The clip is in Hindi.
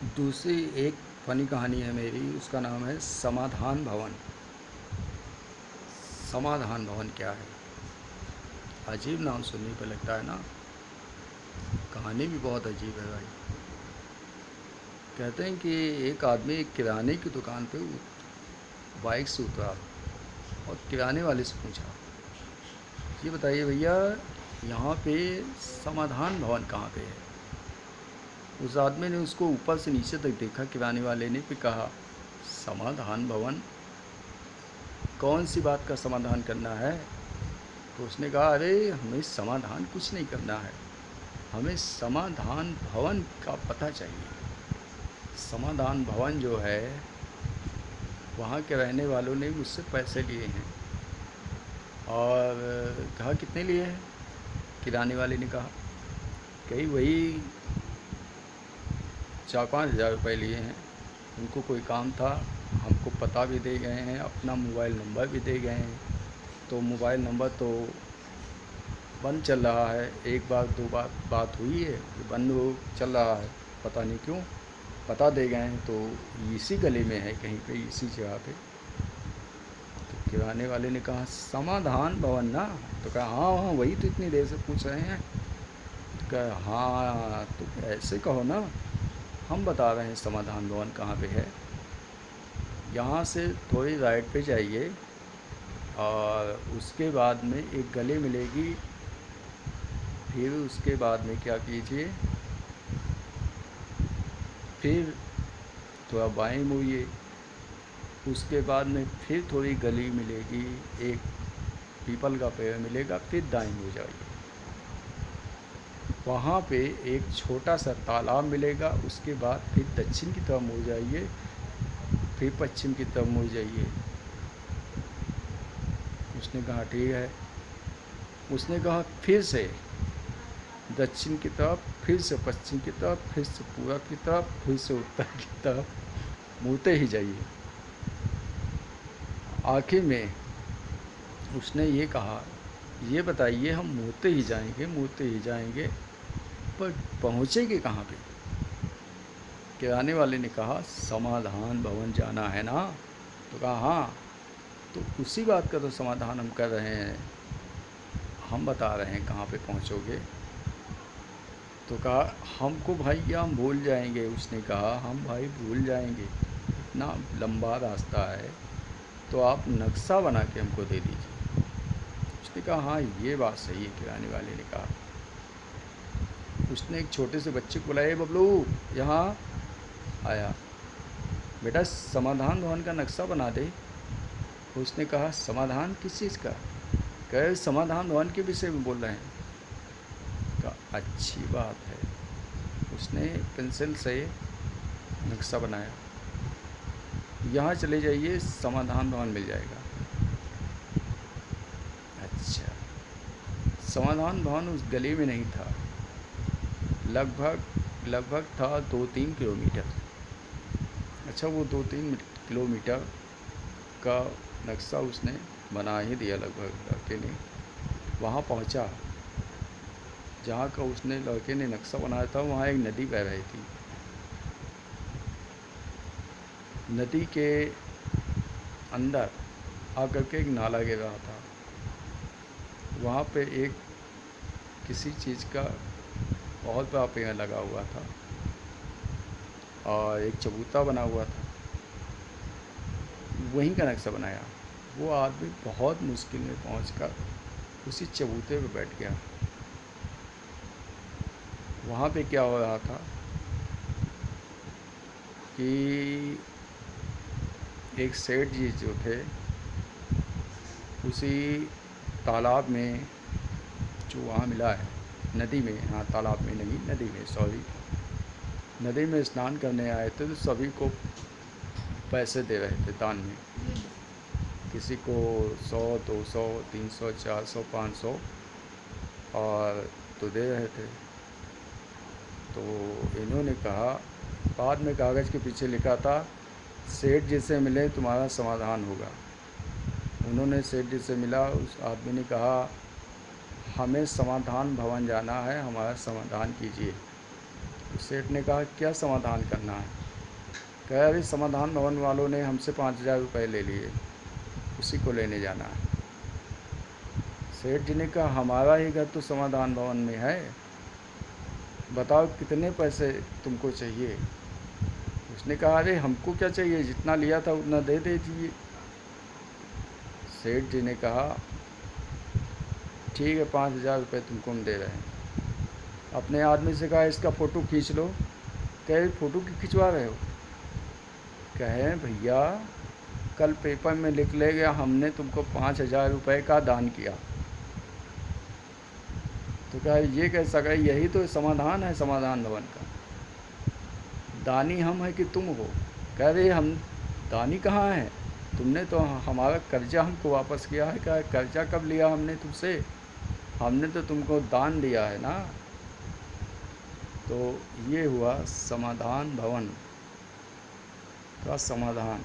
दूसरी एक फ़नी कहानी है मेरी, उसका नाम है समाधान भवन। समाधान भवन क्या है? अजीब नाम सुनने पे लगता है ना। कहानी भी बहुत अजीब है भाई। कहते हैं कि एक आदमी एक किराने की दुकान पे बाइक से उतरा और किराने वाले से पूछा, ये बताइए भैया, यहाँ पे समाधान भवन कहाँ पे है? उस आदमी ने उसको ऊपर से नीचे तक देखा, किराने वाले ने, फिर कहा, समाधान भवन? कौन सी बात का समाधान करना है? तो उसने कहा, अरे हमें समाधान कुछ नहीं करना है, हमें समाधान भवन का पता चाहिए। समाधान भवन जो है, वहाँ के रहने वालों ने मुझसे पैसे लिए हैं। और कहा, कितने लिए हैं? किराने वाले ने कहा, कहीं वही 4-5 हज़ार रुपये लिए हैं। उनको कोई काम था, हमको पता भी दे गए हैं, अपना मोबाइल नंबर भी दे गए हैं। तो मोबाइल नंबर तो बंद चल रहा है, एक बार दो बार बात हुई है, ये बंद हो चल रहा है, पता नहीं क्यों। पता दे गए हैं तो इसी गली में है कहीं पे, इसी जगह पे। तो किराने वाले ने कहा, समाधान भवन ना? तो कहा, हाँ हाँ वही तो इतनी देर से पूछ रहे हैं। तो कहा, हाँ तो ऐसे कहो ना, हम बता रहे हैं समाधान भवन कहाँ पे है। यहाँ से थोड़ी राइट पे जाइए और उसके बाद में एक गली मिलेगी। फिर उसके बाद में क्या कीजिए, फिर थोड़ा बाएं मुड़िए। उसके बाद में फिर थोड़ी गली मिलेगी, एक पीपल का पेड़ मिलेगा, फिर दाएं मुड़ जाइए। वहाँ पे एक छोटा सा तालाब मिलेगा। उसके बाद फिर दक्षिण की तरफ मुड़ जाइए, फिर पश्चिम की तरफ मुड़ जाइए। उसने कहा, ठीक है। उसने कहा, फिर से दक्षिण की तरफ, फिर से पश्चिम की तरफ, फिर से पूरब की तरफ, फिर से उत्तर की तरफ मुड़ते ही जाइए। आखिर में उसने ये कहा, ये बताइए, हम मुड़ते ही जाएंगे, मुड़ते ही जाएंगे, पर पहुँचेंगे कहाँ पे? किराने वाले ने कहा, समाधान भवन जाना है ना? तो कहा, हाँ। तो उसी बात का तो समाधान हम कर रहे हैं, हम बता रहे हैं कहाँ पे पहुँचोगे। तो कहा, हमको भाई हम भूल जाएंगे। उसने कहा, हम भाई भूल जाएंगे, इतना लंबा रास्ता है, तो आप नक्शा बना के हमको दे दीजिए। उसने कहा, हाँ ये बात सही है, किराने वाले ने कहा। उसने एक छोटे से बच्चे को बुलाया, बबलू यहाँ आया, बेटा समाधान भवन का नक्शा बना दे। उसने कहा, समाधान किस चीज़ का? कहे, समाधान भवन के विषय में बोल रहे हैं। कहा, अच्छी बात है। उसने पेंसिल से नक्शा बनाया, यहाँ चले जाइए, समाधान भवन मिल जाएगा। अच्छा, समाधान भवन उस गली में नहीं था, लगभग था 2-3 किलोमीटर। अच्छा, वो 2-3 किलोमीटर का नक्शा उसने बना ही दिया लगभग लड़के ने। वहाँ पहुँचा जहाँ का उसने लड़के ने नक्शा बनाया था, वहाँ एक नदी बह रही थी। नदी के अंदर आकर के एक नाला गिर रहा था। वहाँ पे एक किसी चीज़ का बहुत बड़ा पेड़ लगा हुआ था और एक चबूतरा बना हुआ था। वहीं का नक्शा बनाया। वो आदमी बहुत मुश्किल में पहुंचकर उसी चबूतरे पे बैठ गया। वहाँ पे क्या हो रहा था कि एक सेठ जी जो थे, उसी तालाब में जो वहाँ मिला है, नदी में, हाँ तालाब में नहीं, नदी में, सॉरी, नदी में स्नान करने आए थे। तो सभी को पैसे दे रहे थे दान में, किसी को 100, 200, 300, 400, 500 और तो दे रहे थे। तो इन्होंने कहा, बाद में कागज़ के पीछे लिखा था, सेठ जी से मिले तुम्हारा समाधान होगा। उन्होंने सेठ जी से मिला, उस आदमी ने कहा, हमें समाधान भवन जाना है, हमारा समाधान कीजिए। सेठ ने कहा क्या समाधान करना है? कहा अरे समाधान भवन वालों ने हमसे 5,000 रुपये ले लिए, उसी को लेने जाना है। सेठ जी ने कहा हमारा ही घर तो समाधान भवन में है, बताओ कितने पैसे तुमको चाहिए? उसने कहा अरे हमको क्या चाहिए, जितना लिया था उतना दे दीजिए। सेठ जी ने कहा ठीक है 5,000 रुपये तुमको हम दे रहे हैं। अपने आदमी से कहा इसका फ़ोटो खींच लो। कहे फ़ोटो क्यों खिंचवा रहे हो? कहे भैया कल पेपर में लिख लेगा हमने तुमको 5,000 रुपये का दान किया। तो कहा ये कैसा? कहे यही तो समाधान है समाधान भवन का, दानी हम है कि तुम हो? कह रहे हम दानी कहाँ हैं, तुमने तो हमारा कर्जा हमको वापस किया है। क्या कर्जा कब लिया हमने तुमसे? हमने तो तुमको दान दिया है ना। तो ये हुआ समाधान भवन का समाधान।